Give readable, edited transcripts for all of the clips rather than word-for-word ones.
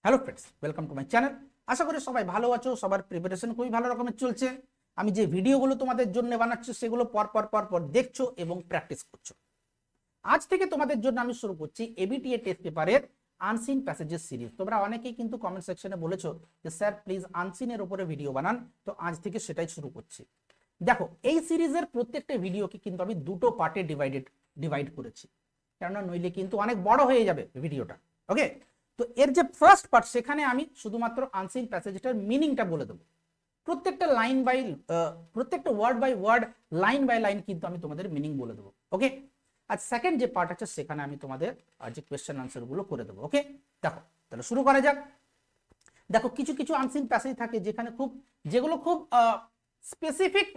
Hello friends, welcome to my channel. আশা করি সবাই ভালো আছো, সবার প্রিপারেশন খুবই ভালো রকমের চলছে। আমি যে ভিডিওগুলো তোমাদের জন্য বানাচ্ছি সেগুলো পর পর পর পর দেখছো এবং প্র্যাকটিস করছো। আজ থেকে তোমাদের জন্য আমি শুরু করছি এবিটিএ টেস্ট পেপারের আনসিন প্যাসেজেস সিরিজ। তোমরা অনেকেই কিন্তু কমেন্ট সেকশনে বলেছো যে স্যার প্লিজ আনসিনের উপরে ভিডিও বানান, তো আজ থেকে সেটাই শুরু করছি। দেখো, এই সিরিজের প্রত্যেকটা ভিডিওকে কিন্তু আমি দুটো পার্টে ডিভাইড করেছি, কেননা নইলে কিন্তু অনেক বড় হয়ে যাবে ভিডিওটা। ওকে, তো এর যে ফার্স্ট পার্ট সেখানে আমি শুধুমাত্র আনসিন প্যাসেজটার মিনিংটা বলে দেবো। প্রত্যেকটা লাইন বাই প্রত্যেকটা word by word, line by line কিন্তু আমি তোমাদের মিনিং বলে দেবো। ওকে, আর সেকেন্ড যে পার্ট আছে সেখানে আমি তোমাদের যে কোয়েশ্চেন আনসার গুলো করে দেবো। ওকে, দেখো তাহলে শুরু করা যাক। দেখো, কিছু কিছু আনসিন প্যাসেজ থাকে যেগুলো খুব স্পেসিফিক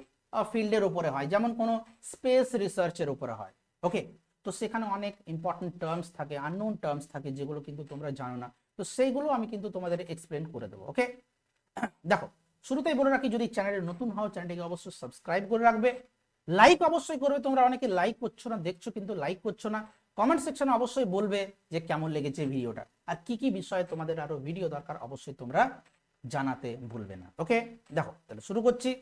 ফিল্ডের উপরে হয়, যেমন কোনো স্পেস রিসার্চের উপরে হয়। ওকে, তো সেখানে অনেক ইম্পর্টেন্ট টার্মস থাকে, আননোন টার্মস থাকে, যেগুলো কিন্তু তোমরা জানো না, তো সেইগুলো আমি কিন্তু তোমাদের এক্সপ্লেন করে দেবো। ওকে, দেখো শুরুতেই বলে রাখি, যদি চ্যানেলে নতুন হও চ্যানেলটিকে অবশ্যই সাবস্ক্রাইব করে রাখবে, লাইক অবশ্যই করবে। তোমরা অনেকে লাইক করছো না, দেখছো কিন্তু লাইক করছো না। কমেন্ট সেকশনে অবশ্যই বলবে যে কেমন লেগেছে ভিডিওটা, আর কি কি বিষয়ে তোমাদের আরো ভিডিও দরকার অবশ্যই তোমরা জানাতে ভুলবে না। ওকে, দেখো তাহলে শুরু করছি।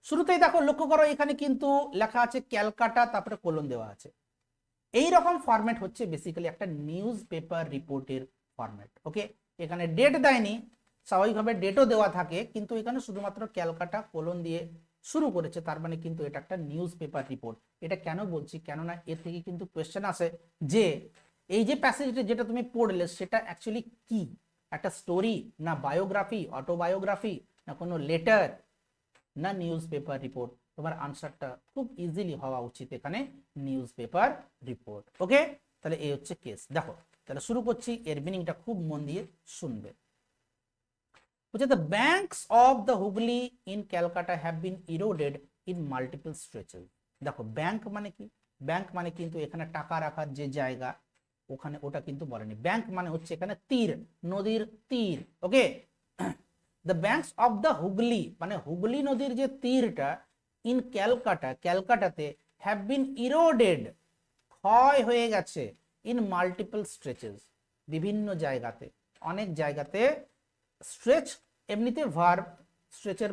শুরুতেই দেখো, লক্ষ্য করো এখানে কিন্তু লেখা আছে ক্যালকাটা, তারপরে কোলন দেওয়া আছে। এই রকম ফরম্যাট হচ্ছে বেসিক্যালি একটা নিউজ পেপার রিপোর্টের ফরম্যাট। ওকে, এখানে ডেট দেয়নি, স্বাভাবিকভাবে ডেটও দেওয়া থাকে, কিন্তু এখানে শুধুমাত্র ক্যালকাটা কোলন দিয়ে শুরু করেছে, তার মানে কিন্তু এটা একটা নিউজ পেপার রিপোর্ট। এটা কেন বলছি, কেননা এর থেকে কিন্তু কোয়েশ্চেন আসে যে এই যে প্যাসেজটা যেটা তুমি পড়লে সেটা অ্যাকচুয়ালি কি, একটা স্টোরি, না বায়োগ্রাফি, অটোবায়োগ্রাফি, না কোনো লেটার, না নিউজ পেপার রিপোর্ট। তোমার আনসারটা খুব ইজিলি হওয়া উচিত এখানে নিউজ পেপার রিপোর্ট। ওকে, তাহলে এই হচ্ছে কেস। দেখো তাহলে শুরু করছি, এর মিনিংটা খুব মন দিয়ে শুনবে। বলছে the banks of the Hooghly in Calcutta have been eroded in multiple stretches. দেখো, ব্যাংক মানে কি? ব্যাংক মানে কিন্তু এখানে টাকা রাখার যে জায়গা, ওখানে ওটা কিন্তু বলেনি। ব্যাংক মানে হচ্ছে এখানে তীর, নদীর তীর। Okay, the banks of the Hooghly মানে হুগলি নদীর যে তীরটা, ইন ক্যালকাটা, ক্যালকাটাতে, হ্যাভ বিন ইরোডেড, ক্ষয় হয়ে গেছে, ইন মাল্টিপল স্ট্রেচেস, বিভিন্ন জায়গাতে, অনেক জায়গাতে। স্ট্রেচ এমনিতে ভার্ব, স্ট্রেচের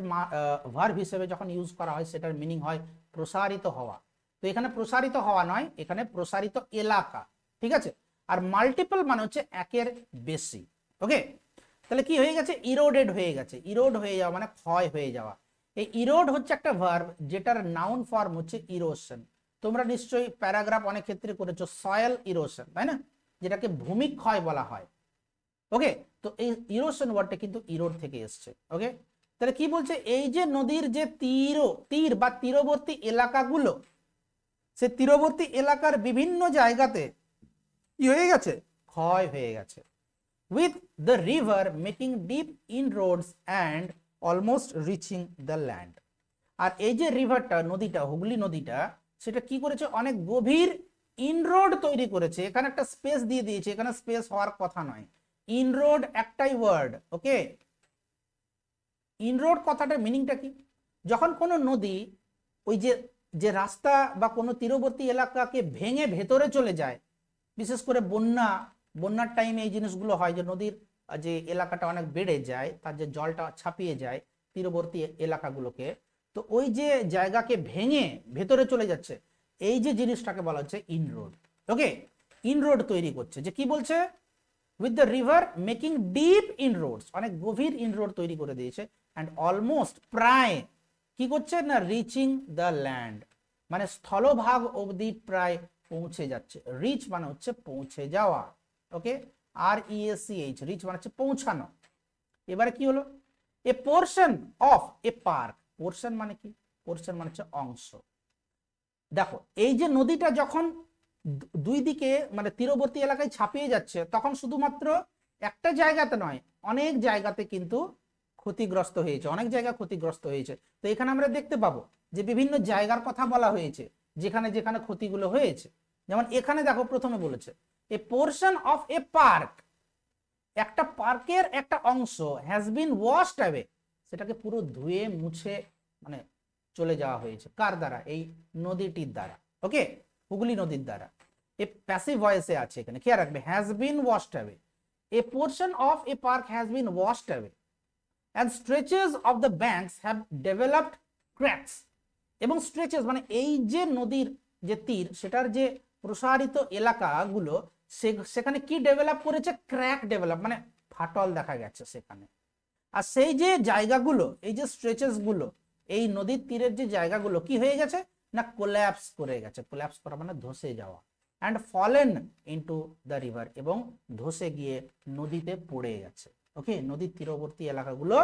ভার্ব হিসেবে যখন ইউজ করা হয় সেটার মিনিং হয় প্রসারিত হওয়া। তো এখানে প্রসারিত হওয়া নয়, এখানে প্রসারিত এলাকা। ঠিক আছে, আর মাল্টিপল মানে হচ্ছে একের বেশি। ওকে, তাহলে কি হয়ে গেছে? ইরোডেড হয়ে গেছে। ইরোড হয়ে যাওয়া মানে ক্ষয় হয়ে যাওয়া। এই ইরোড হচ্ছে একটা ভার্ব যেটার নাউন ফর্ম হচ্ছে ইরোশন। তোমরা নিশ্চয়ই প্যারাগ্রাফ অনেক ক্ষেত্রে করেছো, সয়েল ইরোশন, তাই না, যেটাকে ভূমিক্ষয় বলা হয়। ওকে, তো এই ইরোশন ওয়ার্ডটা কিন্তু ইরোড থেকে এসছে। ওকে, তাহলে কি বলছে, এই যে নদীর যে তীর বা তীরবর্তী এলাকাগুলো, সে তীরবর্তী এলাকার বিভিন্ন জায়গাতে কি হয়ে গেছে? ক্ষয় হয়ে গেছে। with the river making deep inroads and almost reaching the land। আর এই যে রিভারটা, নদীটা, হুগলি নদীটা, সেটা কি করেছে? অনেক গভীর ইনরোড তৈরি করেছে। এখানে একটা স্পেস দিয়ে দিয়েছে, এখানে স্পেস হওয়ার কথা নয়। ইনরোড একটাই ওয়ার্ড। ওকে, ইনরোড কথাটার মিনিংটা কি? যখন কোনো নদী ওই যে যে রাস্তা বা কোনো তীরবর্তী এলাকাকে ভেঙে ভেতরে চলে যায়, বিশেষ করে বন্যার টাইমে এই জিনিসগুলো হয়, যে নদীর যে এলাকাটা অনেক বেড়ে যায়, তার যে জলটা ছাপিয়ে যায় তীরবর্তী এলাকাগুলোকে, তো ওই যে জায়গাকে ভেঙে ভেতরে চলে যাচ্ছে, এই যে জিনিসটাকে বলা হচ্ছে ইনরোড। ওকে, ইনরোড তৈরি করছে, যে কি বলছে, with the river making deep inroads, অনেক গভীর ইনরোড তৈরি করে দিয়েছে, অ্যান্ড অলমোস্ট, প্রায়, কি করছে না, রিচিং দ্য ল্যান্ড মানে স্থলভাগ অবধি প্রায় পৌঁছে যাচ্ছে। রিচ মানে হচ্ছে পৌঁছে যাওয়া। ওকে, REACH, রিচ মানে হচ্ছে পৌঁছানো। এবারে কি হলো, a portion of a park. Portion মানে কি? পোর্শন মানে হচ্ছে অংশ। দেখো, এই যে নদীটা যখন দুই দিকে মানে তীরবর্তী এলাকায় ছাপিয়ে যাচ্ছে, তখন শুধুমাত্র একটা জায়গাতে নয়, অনেক জায়গাতে কিন্তু ক্ষতিগ্রস্ত হয়েছে, অনেক জায়গা ক্ষতিগ্রস্ত হয়েছে। তো এখানে আমরা দেখতে পাবো যে বিভিন্ন জায়গার কথা বলা হয়েছে যেখানে যেখানে ক্ষতিগুলো হয়েছে। যেমন এখানে দেখো, প্রথমে বলেছে এ পোর্শন অফ এ পার্ক, একটা পার্কের একটা অংশ হ্যাজ বিন ওয়াশড অ্যাওয়ে, সেটাকে পুরো ধুয়ে মুছে মানে চলে যাওয়া হয়েছে। কার দ্বারা? এই নদীটির দ্বারা। ওকে, হুগলি নদীর দ্বারা। এ প্যাসিভ ভয়েসে আছে এখানে, খেয়াল রাখবে, has been washed away. a portion of a park has been washed away and stretches of the banks have developed cracks. এবং স্ট্রেচেস মানে এই যে নদীর যে তীর সেটার যে প্রসারিত এলাকাগুলো সেখানে কি ডেভেলপ করেছে, ক্র্যাক ডেভেলপ মানে ফাটল দেখা গেছে সেখানে। আর সেই যে জায়গাগুলো, এই যে স্ট্রেচেস গুলো, এই নদীর তীরের যে জায়গাগুলো কি হয়ে গেছে না কোল্যাপস করে গেছে। কোল্যাপস করা মানে ধসে যাওয়া। And fallen into the river, এবং ধসে গিয়ে নদীতে পড়ে গেছে। ওকে, নদীর তীরবর্তী এলাকাগুলো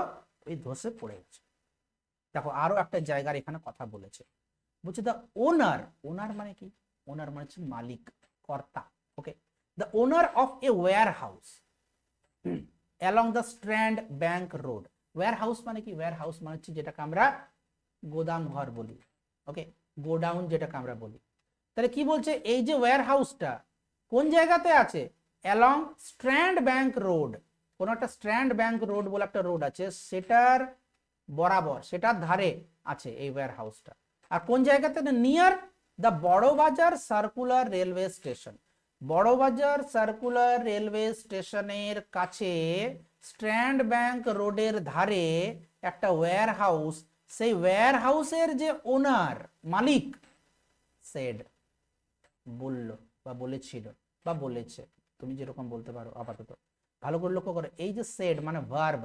ওই ধসে পড়ে গেছে। দেখো আরো একটা জায়গার এখানে কথা বলেছে, বলছে দ্য ওনার, ওনার মানে কি, ওনার মানে হচ্ছে মালিক, কর্তা। Okay, the owner of a warehouse along the strand bank road. Warehouse মানে কি, ওয়্যার হাউস মানে হচ্ছে যেটাকে আমরা গোদাম ঘর বলি। ওকে, গোডাউন যেটাকে আমরা বলি। তাহলে কি বলছে, এই যে ওয়্যার হাউসটা কোন জায়গাতে আছে, অ্যালং স্ট্র্যান্ড ব্যাংক রোড। কোন একটা স্ট্র্যান্ড ব্যাংক রোড বলে একটা রোড আছে, সেটার বরাবর, সেটার ধারে আছে এই ওয়্যার হাউসটা। আর কোন জায়গাতে, near the Burrabazar circular railway station. Burrabazar circular railway স্টেশনের কাছে স্ট্র্যান্ড ব্যাংক রোডের ধারে একটা ওয়্যার হাউস, সেই ওয়্যার হাউসের যে ওনার, মালিক, সেড বলল বা বলেছিল বা বলেছে, তুমি যেরকম বলতে পারো আপাতত। ভালো করে লক্ষ্য করো, এই যে সেড মানে ভার্ব,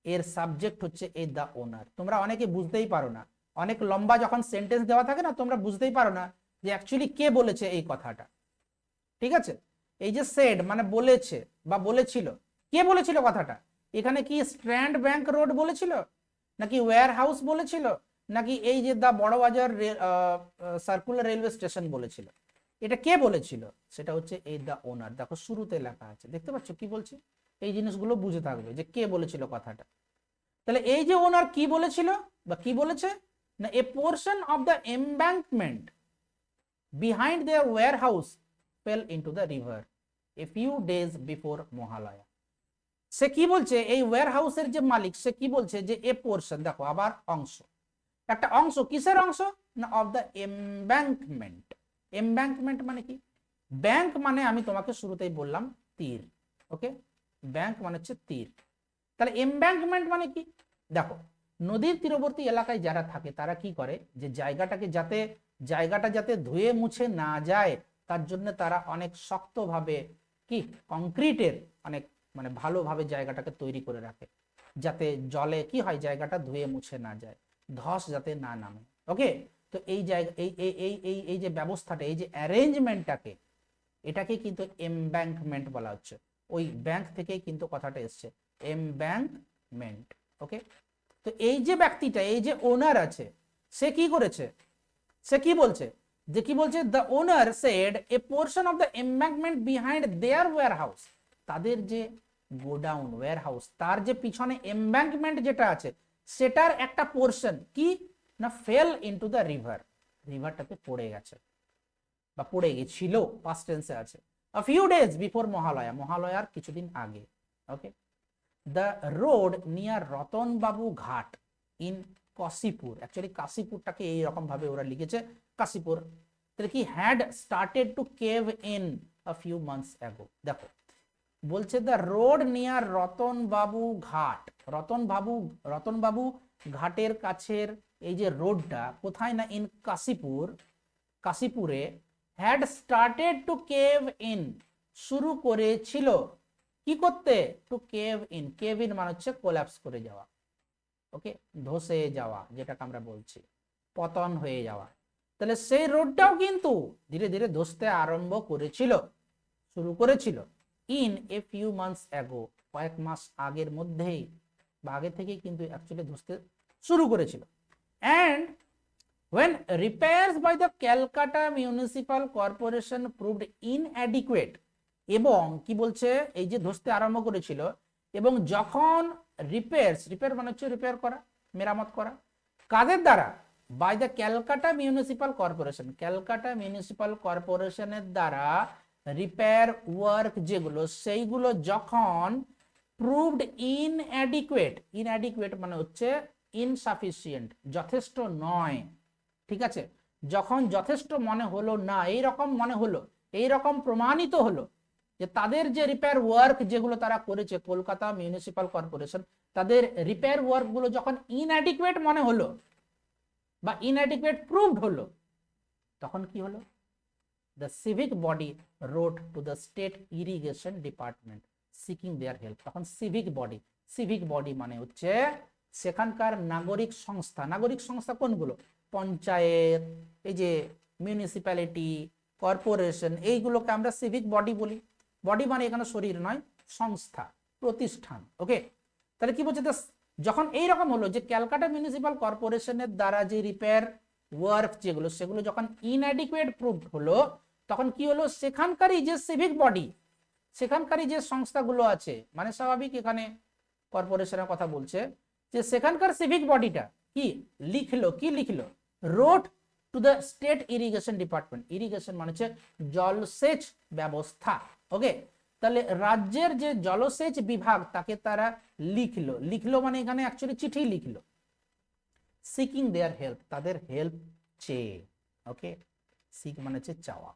এর সাবজেক্ট হচ্ছে এই দা ওনার। তোমরা অনেকে বুঝতেই পারো না, অনেক লম্বা যখন সেন্টেন্স দেওয়া থাকে না, তোমরা বুঝতেই পারো না যে অ্যাকচুয়ালি কে বলেছে এই কথাটা। ঠিক আছে, এই যে সেড মানে বলেছে বা বলেছিল, কে বলেছিল কথাটা? এখানে কি স্ট্র্যান্ড ব্যাংক রোড বলেছিল, নাকি ওয়্যার হাউস বলেছিল, নাকি এই যে দা বড়বাজার সার্কুলার রেলওয়ে স্টেশন বলেছিল? এটা কে বলেছিল? সেটা হচ্ছে এই দা ওনার। দেখো শুরুতে লেখা আছে, দেখতে পাচ্ছ কি বলছে? এই জিনিসগুলো বুঝে থাকবে যে কে বলেছিল কথাটা। তাহলে এই যে ওনার কি বলেছিল বা কি বলেছে না, a portion of the embankment behind their warehouse fell into the river a few days before Mahalaya. সে কি বলছে, এই ওয়্যার হাউসের যে মালিক সে কি বলছে যে এ পোর্শন, দেখো আবার অংশ, একটা অংশ, কিসের অংশ না, অফ দ্য এমব্যাঙ্কমেন্ট। এমব্যাঙ্কমেন্ট মানে কি, ব্যাংক মানে আমি তোমাকে শুরুতেই বললাম তীর। ওকে, ব্যাংক মানে হচ্ছে তীর। তাহলে এমব্যাঙ্কমেন্ট মানে কি, দেখো নদীর তীরবর্তী এলাকায় যারা থাকে তারা কি করে, যে জায়গাটা যাতে ধুয়ে মুছে না যায় তার জন্য তারা অনেক শক্তভাবে কি কংক্রিটের অনেক মানে ভালোভাবে জায়গাটাকে তৈরি করে রাখে, যাতে জলে কি হয় জায়গাটা ধুয়ে মুছে না যায়, ধস যাতে না নামে। ওকে, তো এই জায়গা এই এই এই এই এই যে ব্যবস্থাটা, এই যে অ্যারেঞ্জমেন্টটাকে, এটাকে কিন্তু এমব্যাঙ্কমেন্ট বলা হচ্ছে। ওই ব্যাংক থেকেই কিন্তু কথাটা এসছে, এমব্যাঙ্কমেন্ট। ওকে, তো এই যে ব্যক্তিটা, এই যে ওনার আছে, সে কি করেছে, সে কি বলছে, যে কি বলছে, the owner said a portion of the embankment behind their warehouse. তাদের যে গোডাউন ওয়্যার হাউস, তার যে পিছনে এমব্যাঙ্কমেন্ট যেটা আছে, সেটার একটা পোর্শন কি না, ফেল ইনটু দ্য রিভার, রিভারটাতে পড়ে গেছে বা পড়ে গেছিল, পাস্ট টেন্সে আছে। a few days before Mahalaya, মহালয়ার কিছুদিন আগে। ওকে, the road near রতন বাবু ঘাট in কাশীপুর, অ্যাকচুয়ালি কাশীপুরটাকে এই রকম ভাবে ওরা লিখেছে কাশীপুর, তাহলে কি had started to cave in a few months ago। দেখো বলছে দ্য রোড নিয়ার রতন বাবু ঘাট, রতন বাবু ঘাটের কাছের এই যে রোডটা কোথায় না, ইন কাশীপুর, কাশীপুরে, had started to cave in, শুরু করেছিল কি করতে, to cave in, cave in মানে হচ্ছে কোল্যাপস করে যাওয়া। ওকে, ধসে যাওয়া যেটাকে আমরা বলছি, পতন হয়ে যাওয়া। তাহলে সেই রোডটাও কিন্তু ধীরে ধীরে ধসতে আরম্ভ করেছিল, শুরু করেছিল, in a few months ago, কয়েক মাস আগের মধ্যেই বা আগে থেকেই কিন্তু অ্যাকচুয়ালি ধসতে শুরু করেছিল। And when repairs by the Calcutta Municipal Corporation proved inadequate, এবং কি বলছে, এই যে ধসতে আরম্ভ করেছিল, এবং যখন রিপেয়ার মানে হচ্ছে রিপেয়ার করা, মেরামত করা, কাদের দ্বারা, by the Calcutta municipal corporation, Calcutta municipal কর্পোরেশনের দ্বারা রিপেয়ার ওয়ার্ক যেগুলো, সেইগুলো যখন প্রুভড ইনঅ্যাডিকুয়েট মানে হচ্ছে ইনসাফিসিয়েন্ট, যথেষ্ট নয়, ঠিক আছে, যখন যথেষ্ট মনে হলো না, এইরকম মনে হলো, এইরকম প্রমাণিত হলো, যে তাদের যে রিপেয়ার ওয়ার্ক যেগুলো তারা করেছে কলকাতা মিউনিসিপাল কর্পোরেশন, তাদের রিপেয়ার ওয়ার্ক গুলো যখন ইনঅ্যাডিকুয়েট মনে হলো বা ইনঅ্যাডিকুয়েট প্রুভড হলো, তখন কি হলো? The civic body wrote to the state irrigation department seeking their help. তখন সিভিক বডি মানে হচ্ছে সেখানকার নাগরিক সংস্থা। নাগরিক সংস্থা কোনগুলো? পঞ্চায়েত, এই যে মিউনিসিপ্যালিটি, কর্পোরেশন, এইগুলোকে আমরা সিভিক বডি বলি। বডি মানে এখানে শরীর নয়, সংস্থা, প্রতিষ্ঠান। ওকে, তাহলে কি বলছে? যখন এইরকম হলো যে ক্যালকাটা মিউনিসিপাল কর্পোরেশনের দ্বারা যে রিপেয়ার ওয়ার্ক যেগুলো সেগুলো যখন ইনঅ্যাডিকুয়েট প্রুভড হলো, তখন কি হলো? সেখানকারই যে সিভিক বডি, সেখানকারই যে সংস্থাগুলো আছে, মানে স্বাভাবিক এখানে কর্পোরেশনের কথা বলছে, যে সেখানকার সিভিক বডিটা কি লিখলো? Road to the state irrigation department. Irrigation মানে হচ্ছে জলসেচ ব্যবস্থা। ওকে, তাহলে রাজ্যের যে জলসেচ বিভাগ তাকে তারা লিখলো মানে এখানে অ্যাকচুয়ালি চিঠি লিখলো, সিকিং দেয়ার হেল্প, তাদের হেল্প চেয়ে। ওকে, সিক মানে হচ্ছে চাওয়া।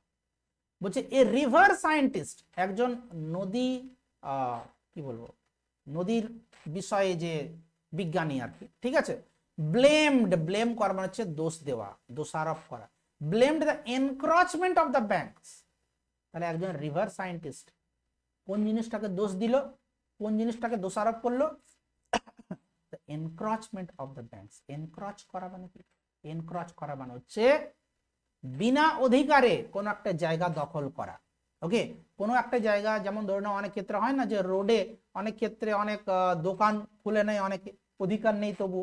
বলছে এ রিভার সায়েন্টিস্ট, একজন নদী কি বলবো, নদীর বিষয়ে যে বিজ্ঞানী আর কি, ঠিক আছে। ব্লেম করা মানে হচ্ছে দোষ দেওয়া, দোষারোপ করা। Blamed the encroachment of the banks. তাহলে একজন রিভার সায়েন্টিস্ট কোন জিনিসটাকে দোষ দিল, কোন জিনিসটাকে দোষারোপ করলো? এনক্রচমেন্ট অফ দ্য ব্যাংকস। এনক্রচ করা মানে কি? এনক্রচ করা মানে হচ্ছে বিনা অধিকারে কোন একটা জায়গা দখল করা। ওকে, কোনো একটা জায়গা, যেমন ধরে নাও অনেক ক্ষেত্রে হয় না যে রোডে অনেক ক্ষেত্রে অনেক দোকান খুলে নেয়, অনেক অধিকার নেই, তবু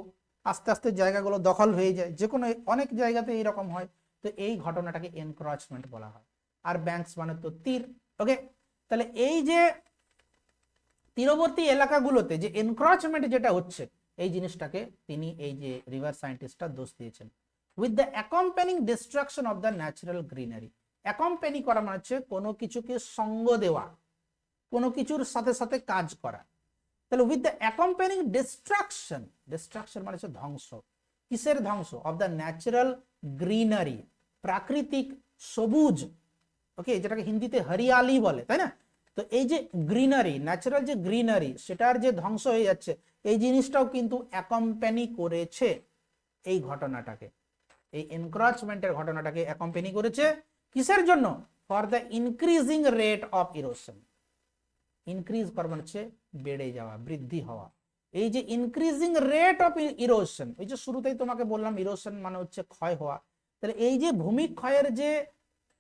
আস্তে আস্তে জায়গাগুলো দখল হয়ে যায়, যে কোনো অনেক জায়গাতে এইরকম হয়। তো এই ঘটনাটাকে এনক্রচমেন্ট বলা হয়। আর ব্যাংকস মানে তো তীর। ওকে, তাহলে এই যে তীরবর্তী এলাকাগুলোতে যে এনক্রচমেন্ট যেটা হচ্ছে, এই জিনিসটাকে তিনি, এই যে রিভার সায়েন্টিস্টটা দোষ দিয়েছেন। With the accompanying destruction of the natural greenery. অ্যাকম্পেনি করা মানে হচ্ছে কোনো কিছুকে সঙ্গ দেওয়া, কোনো কিছুর সাথে সাথে কাজ করা। তাহলে with the accompanying destruction, destruction মানে হচ্ছে ধ্বংস। কিসের ধ্বংস? অফ দ্য ন্যাচারাল গ্রিনারি, প্রাকৃতিক সবুজ। ওকে, যেটাকে হিন্দিতে হরিয়ালি বলে, তাই না? তো এই যে গ্রিনারি, ন্যাচারাল যে গ্রিনারি, সেটার যে ধ্বংস হয়ে যাচ্ছে, এই জিনিসটাও কিন্তু অ্যাকম্পেনি করেছে এই ঘটনাটাকে, এই এনক্রচমেন্টের ঘটনাটাকে অ্যাকম্পেনি করেছে। কিসের জন্য? For the increasing rate of erosion. Increase করা মানে হচ্ছে বেড়ে যাওয়া, বৃদ্ধি হওয়া। এই যে ইনক্রিজিং রেট অফ ইরোশন, ওই যে শুরুতেই তোমাকে বললাম ইরোশন মানে হচ্ছে ক্ষয় হওয়া। তাহলে এই যে ভূমিক্ষয়ের যে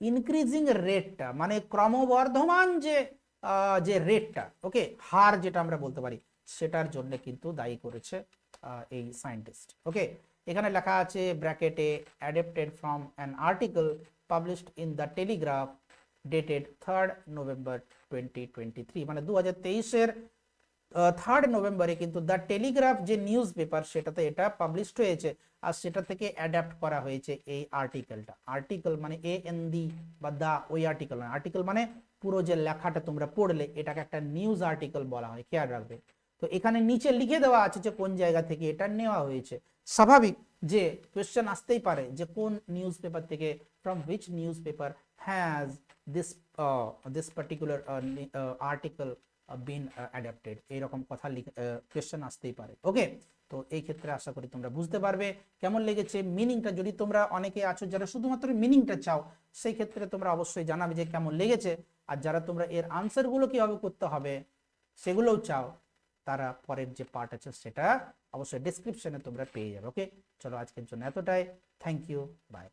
ইনক্রিজিং রেটটা, মানে ক্রমবর্ধমান যে রেটটা, ওকে, হার যেটা আমরা বলতে পারি, সেটার জন্য কিন্তু দায়ী করেছে এই সায়েন্টিস্ট। ওকে, এখানে লেখা আছে ব্র্যাকেটে, adapted from an article published in the Telegraph dated 3rd November 2023, মানে 2023-এর 3rd নভেম্বরে কিন্তু দ্য টেলিগ্রাফ যে নিউজ পেপার, সেটাতে এটা পাবলিশড হয়েছে, আর সেটা থেকে অ্যাডাপ্ট করা হয়েছে এই আর্টিকেলটা। আর্টিকেল মানে AND বা দা, ওই আর্টিকেল না। আর্টিকেল মানে পুরো যে লেখাটা তোমরা পড়লে, এটাকে একটা নিউজ আর্টিকেল বলা হয়, খেয়াল রাখবে। তো এখানে নিচে লিখে দেওয়া আছে যে কোন জায়গা থেকে এটা নেওয়া হয়েছে। স্বাভাবিক যে কোয়েশ্চেন আসতেই পারে যে কোন নিউজ পেপার থেকে, from which news paper has this particular article been adapted, এইরকম কথা কোয়েশ্চেন আসতেই পারে। ওকে, তো এই ক্ষেত্রে আশা করি তোমরা বুঝতে পারবে কেমন লেগেছে মিনিংটা। যদি তোমরা অনেকে আছো যারা শুধুমাত্র মিনিংটা চাও, সেই ক্ষেত্রে তোমরা অবশ্যই জানাবে যে কেমন লেগেছে। আর যারা তোমরা এর আনসারগুলো কিভাবে করতে হবে সেগুলোও চাও, তারা পরের যে পার্ট আছে সেটা অবশ্যই ডেসক্রিপশনে তোমরা পেয়ে যাবে। ওকে, চলো আজকের জন্য এতটাই। Thank you, by.